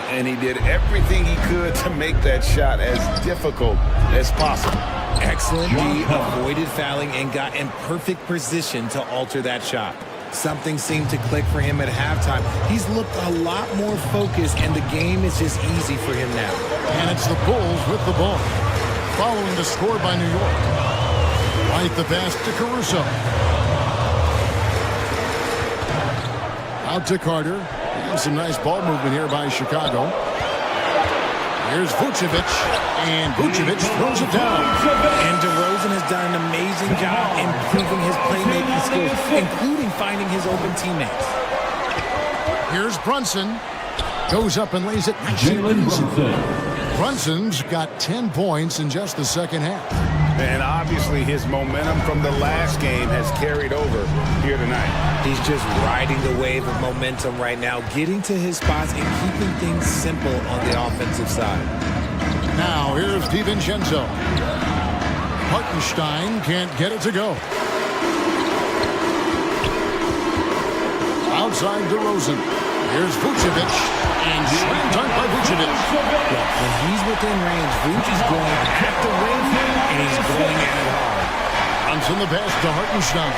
And he did everything he could to make that shot as difficult as possible. Excellent D, avoided fouling, and got in perfect position to alter that shot. Something seemed to click for him at halftime. He's looked a lot more focused, and the game is just easy for him now. And it's the Bulls with the ball. Following the score by New York. White the pass to Caruso. Out to Carter. And some nice ball movement here by Chicago. Here's Vucevic. And Vucevic throws it down. And DeRozan has done an amazing job improving his playmaking skills, including finding his open teammates. Here's Brunson. Goes up and lays it. Brunson's got 10 points in just the second half. And obviously his momentum from the last game has carried over here tonight. He's just riding the wave of momentum right now, getting to his spots and keeping things simple on the offensive side. Now here's DiVincenzo. Hartenstein can't get it to go. Outside DeRozan. Here's Vucevic. And slam dunk by Vucevic. When he's within range, Vuce is going at the rim, and he's going at it hard. Brunson the pass to Hartenstein.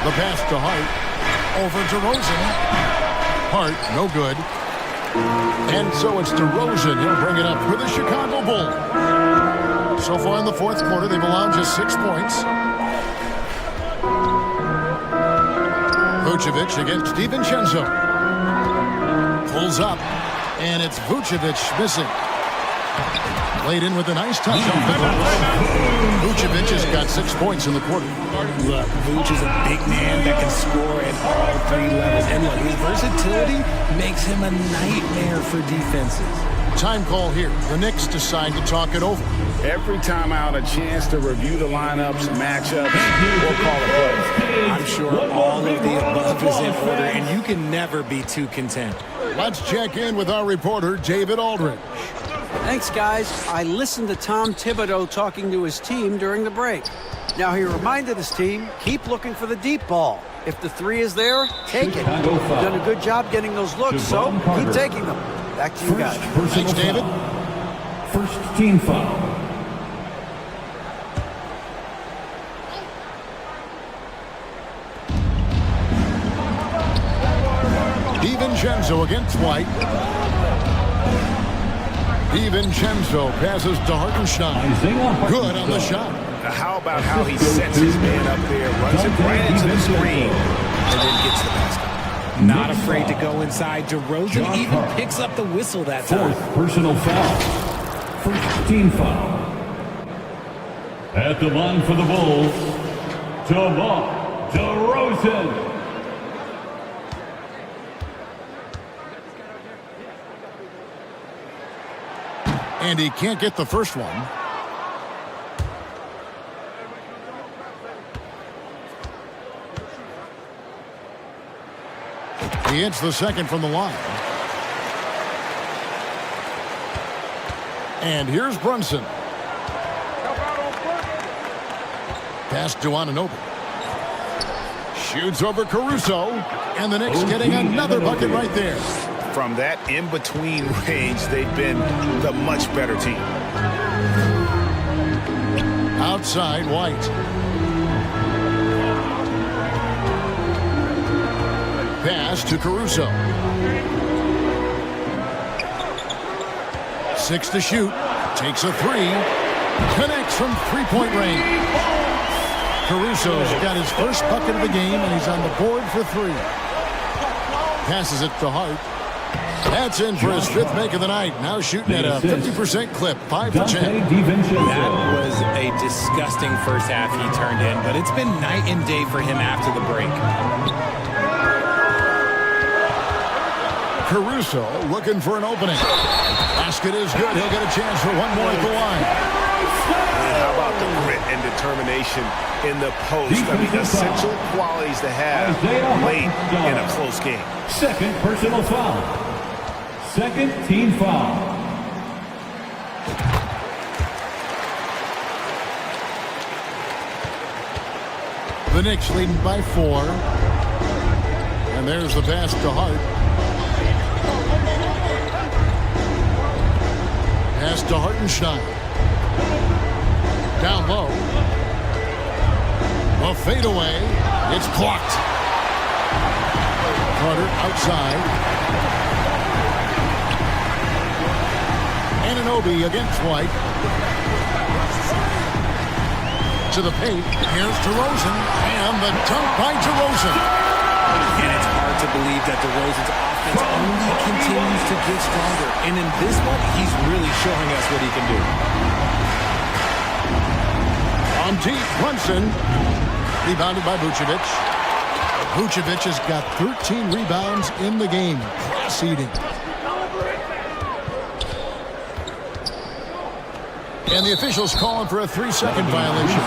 The pass to Hart. Over DeRozan. Hart, no good. And so it's DeRozan. He'll bring it up for the Chicago Bulls. So far in the fourth quarter, they've allowed just 6 points. Vucevic against DiVincenzo. Pulls up, and it's Vucevic missing. Played in with a nice touch off the glass. Vucevic has got 6 points in the quarter. Look, Vuce is a big man that can score at all 3 levels. And look, his versatility makes him a nightmare for defenses. Time call here. The Knicks decide to talk it over. Every time out, a chance to review the lineups, matchups, we'll call it plays. I'm sure all of the above is in order, and you can never be too content. Let's check in with our reporter, David Aldridge. Thanks, guys. I listened to Tom Thibodeau talking to his team during the break. Now, he reminded his team, keep looking for the deep ball. If the 3 is there, take it. You've done a good job getting those looks, so keep taking them. Back to you guys. Thanks, David. First team foul. DiVincenzo against White. DiVincenzo passes to Hartenstein. Good on the shot. How about how he sets his man up there, runs it right into the screen, and then gets the basket. Not afraid to go inside. DeRozan even picks up the whistle that time. Fourth personal foul. First team foul. At the line for the Bulls, DeMar DeRozan. And he can't get the first one. He hits the second from the line. And here's Brunson. Pass to Anunoby. Shoots over Caruso. And the Knicks getting another bucket right there. From that in-between range, they've been the much better team. Outside, White. Pass to Caruso. 6 to shoot. Takes a 3. Connects from three-point range. Caruso's got his first bucket of the game, and he's on the board for 3. Passes it to Hart. That's in for his 5th make of the night. Now shooting at a 50% clip, 5 for 10. That was a disgusting first half he turned in, but it's been night and day for him after the break. Caruso looking for an opening. Basket is good. He'll get a chance for one more at the line. And how about the grit and determination in the post? I mean, essential qualities to have late in a close game. Second personal foul. Second team foul. The Knicks leading by 4. And there's the pass to Hart. Pass to Hartenstein. Down low. A fadeaway. It's blocked. Carter outside. Anunoby against White. To the paint. Here's DeRozan. And the dunk by DeRozan. And it's hard to believe that DeRozan's offense only continues to get stronger. And in this one, he's really showing us what he can do. On deep, Brunson. Rebounded by Vucevic. Vucevic has got 13 rebounds in the game. Class-eating. And the officials calling for a 3-second violation.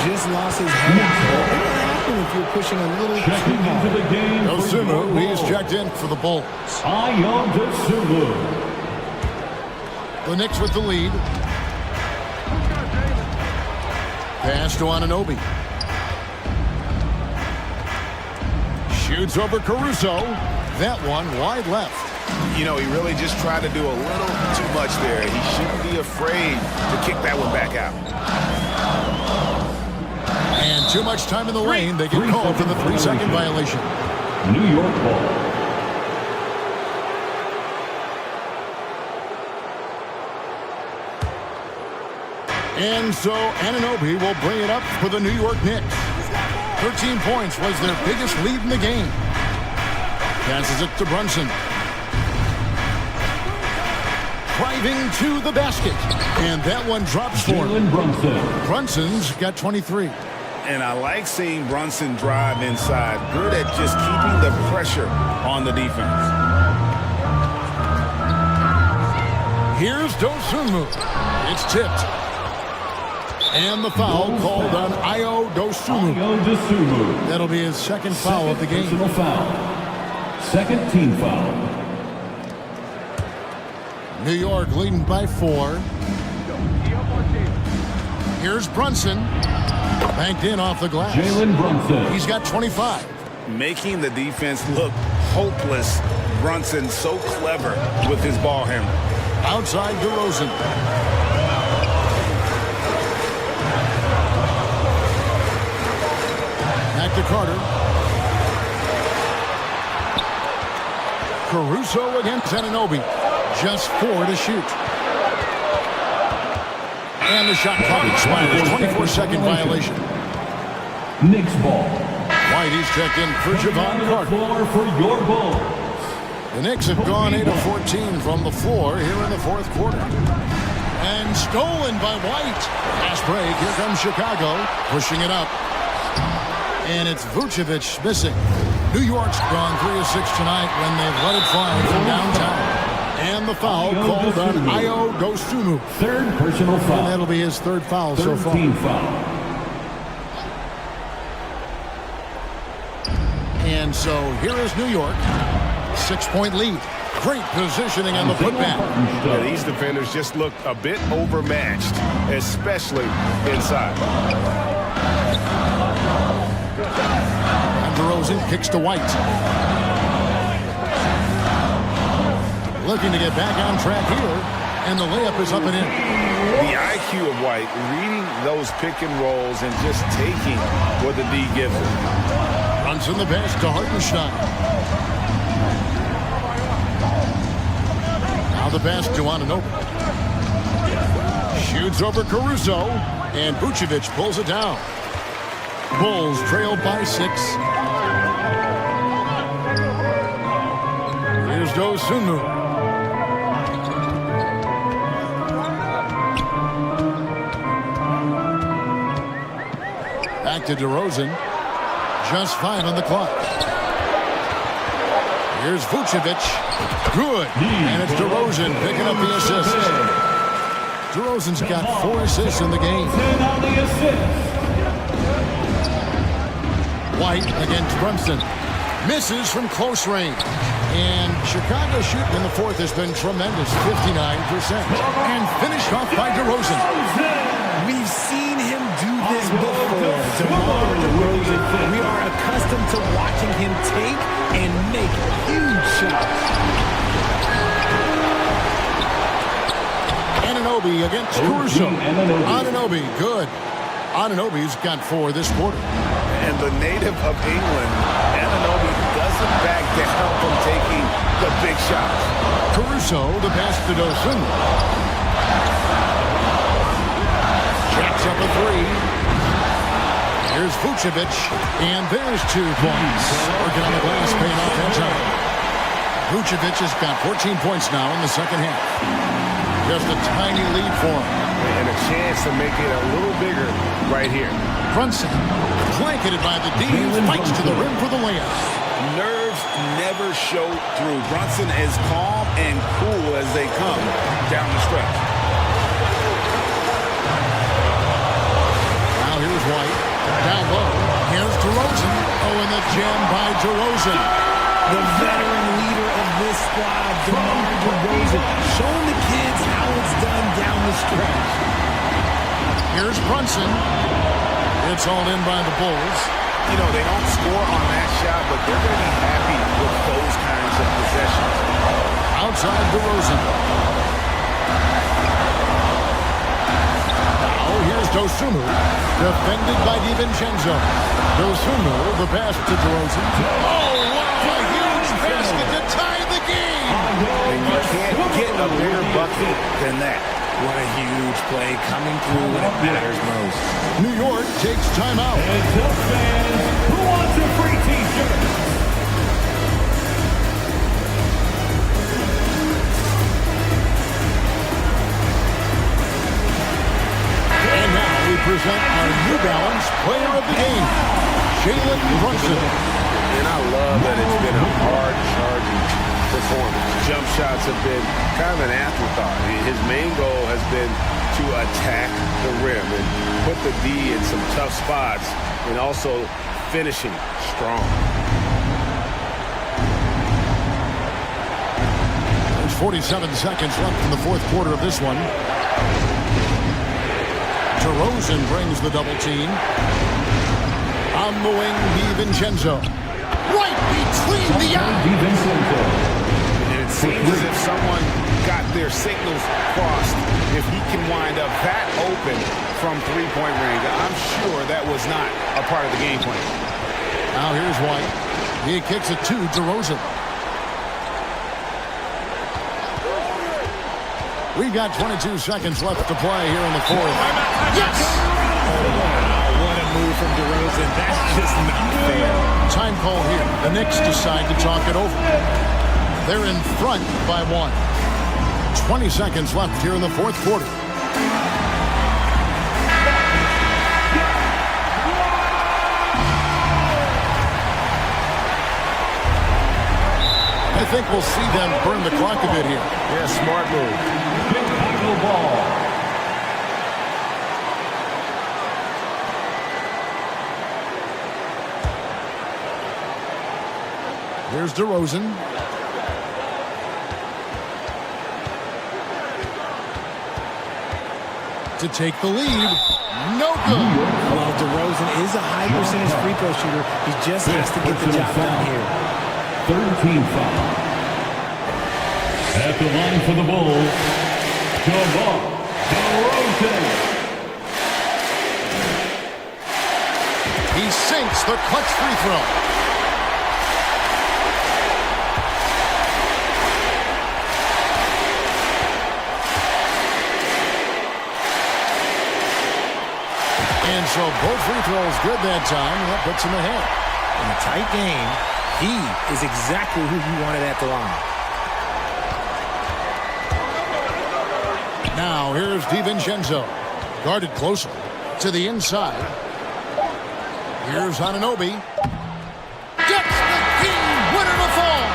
Just lost his head. What would happen if you're pushing a little too hard? Into the game Dosunmu, he's checked in for the Bulls. Dosunmu. The Knicks with the lead. Pass to Anunoby. Shoots over Caruso. That one wide left. You know, he really just tried to do a little too much there. He shouldn't be afraid to kick that one back out. And too much time in the lane. They get called for the 3-second violation. New York ball. And so Anunoby will bring it up for the New York Knicks. 13 points was their biggest lead in the game. Passes it to Brunson. Driving to the basket. And that one drops for him. Brunson's got 23. And I like seeing Brunson drive inside. Good at just keeping the pressure on the defense. Here's Dosunmu. It's tipped. And the foul called on Ayo Dosunmu. That'll be his second foul of the game. Personal foul. Second team foul. New York leading by 4. Here's Brunson. Banked in off the glass. Jalen Brunson. He's got 25. Making the defense look hopeless. Brunson so clever with his ball handling. Outside DeRozan. Back to Carter. Caruso against Anunoby. Just 4 to shoot. And the shot clock expires. 24-second violation. Knicks ball. White, he's checked in for Javon Carter. Floor for your Bulls. The Knicks have gone 8 of 14 from the floor here in the fourth quarter. And stolen by White. Fast break. Here comes Chicago. Pushing it up. And it's Vucevic missing. New York's gone 3 of 6 tonight when they've let it fly from downtown. And the foul called on Ayo Dosunmu. Third personal foul. And that'll be his third foul so far. Team foul. And so here is New York. 6-point lead. Great positioning on the putback. Yeah, these defenders just look a bit overmatched, especially inside. And DeRozan kicks to White. Looking to get back on track here. And the layup is up and in. The IQ of White, reading those pick and rolls and just taking what the D gives him. Runs in the pass to Hartenstein. Now the pass to Anunoby. Shoots over Caruso, and Vucevic pulls it down. Bulls trail by 6. Here's Dosunmu. Back to DeRozan. Just 5 on the clock. Here's Vucevic. Good. And it's DeRozan picking up the assist. DeRozan's got 4 assists in the game. White against Brunson. Misses from close range. And Chicago's shooting in the fourth has been tremendous, 59%. And finished off by DeRozan. We've seen him do this before. DeMar DeRozan. We are accustomed to watching him take and make huge shots. Anunoby against Caruso. Anunoby, good. Anunoby's got 4 this quarter. And the native of England, Anunoby doesn't back down from taking the big shots. Caruso, the pass to Dosunmu. Jacks up a 3. Here's Vucevic, and there's 2 points. Working on the glass, paying off that time. Vucevic has got 14 points now in the second half. Just a tiny lead for him. And a chance to make it a little bigger right here. Brunson, blanketed by the D, fights to the rim for the layup. Nerves never show through. Brunson is calm and cool as they come down the stretch. Now here's White. Down low. Here's DeRozan. Oh, and the jam by DeRozan. The veteran leader of this squad, DeMar DeRozan, showing the kids how it's done down the stretch. Here's Brunson. It's all in by the Bulls. You know, they don't score on that shot, but they're going to be happy with those kinds of possessions. Outside DeRozan. Now here's Dosunmu. Defended by DiVincenzo. Dosunmu, the pass to DeRozan. Oh, wow! A huge basket to tie the game! And you can't get a bigger bucket than that. What a huge play coming through when it matters most. New York takes timeout. And tell fans who wants a free t-shirt. And now we present our New Balance Player of the Game, Jalen Brunson. And I love that it's been a hard-charging performance. Jump shots have been kind of an afterthought. His main goal has been to attack the rim and put the D in some tough spots and also finishing strong. There's 47 seconds left in the fourth quarter of this one. DeRozan brings the double team. On the wing, DiVincenzo. Right between the eyes. It seems as if someone got their signals crossed. If he can wind up that open from three-point range, I'm sure that was not a part of the game plan. Now here's White. He kicks it to DeRozan. We've got 22 seconds left to play here in the fourth. Yes! Wow, what a move from DeRozan. That's just not fair. Time call here. The Knicks decide to talk it over. They're in front by 1. 20 seconds left here in the fourth quarter. I think we'll see them burn the clock a bit here. Yeah, smart move. Chicago ball. Here's DeRozan. To take the lead. No good. Well, DeRozan is a high percentage free throw shooter. He just has to get the job done here. Third team foul. At the line for the Bulls, DeMar DeRozan. hits the clutch free throw. And so both free throws good that time. That puts him ahead. In a tight game, he is exactly who you wanted at the line. Now here's DiVincenzo. Guarded closer to the inside. Here's Anunoby. Gets the game winner to fall.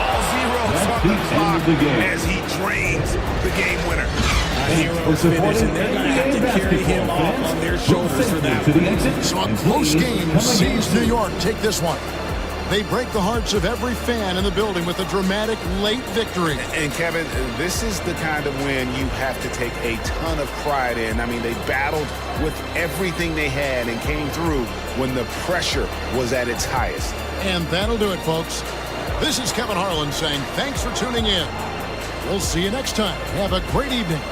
All zeros on the clock as he drains the game winner. Heroes finish, and they're going to have to carry him off on their shoulders for that. So a close game sees New York take this one. They break the hearts of every fan in the building with a dramatic late victory. And Kevin, this is the kind of win you have to take a ton of pride in. I mean, they battled with everything they had and came through when the pressure was at its highest. And that'll do it, folks. This is Kevin Harlan saying thanks for tuning in. We'll see you next time. Have a great evening.